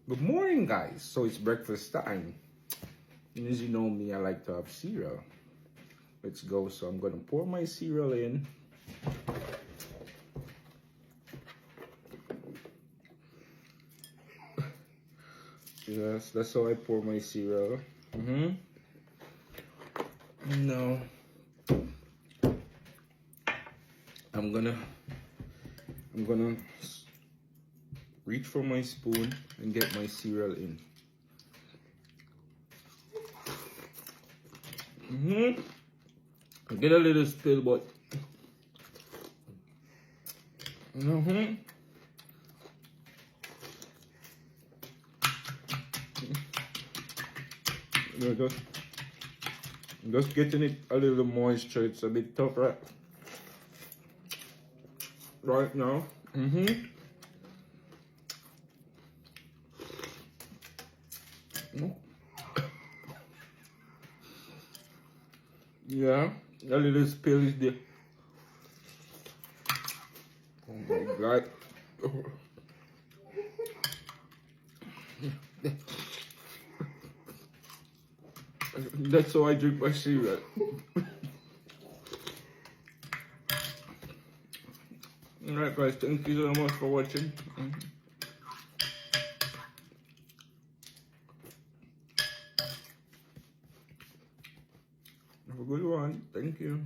Good morning, guys. So it's breakfast time. And as you know me, I like to have cereal. Let's go. So I'm gonna pour my cereal in. Yes, that's how I pour my cereal. Now I'm gonna reach for my spoon and get my cereal in. I get a little spill, but You're just getting it a little moisture. It's a bit tough right now. Yeah, a little spill is there. Oh my god. That's how I drink my cereal. Alright guys, thank you so much for watching. Have a good one. Thank you.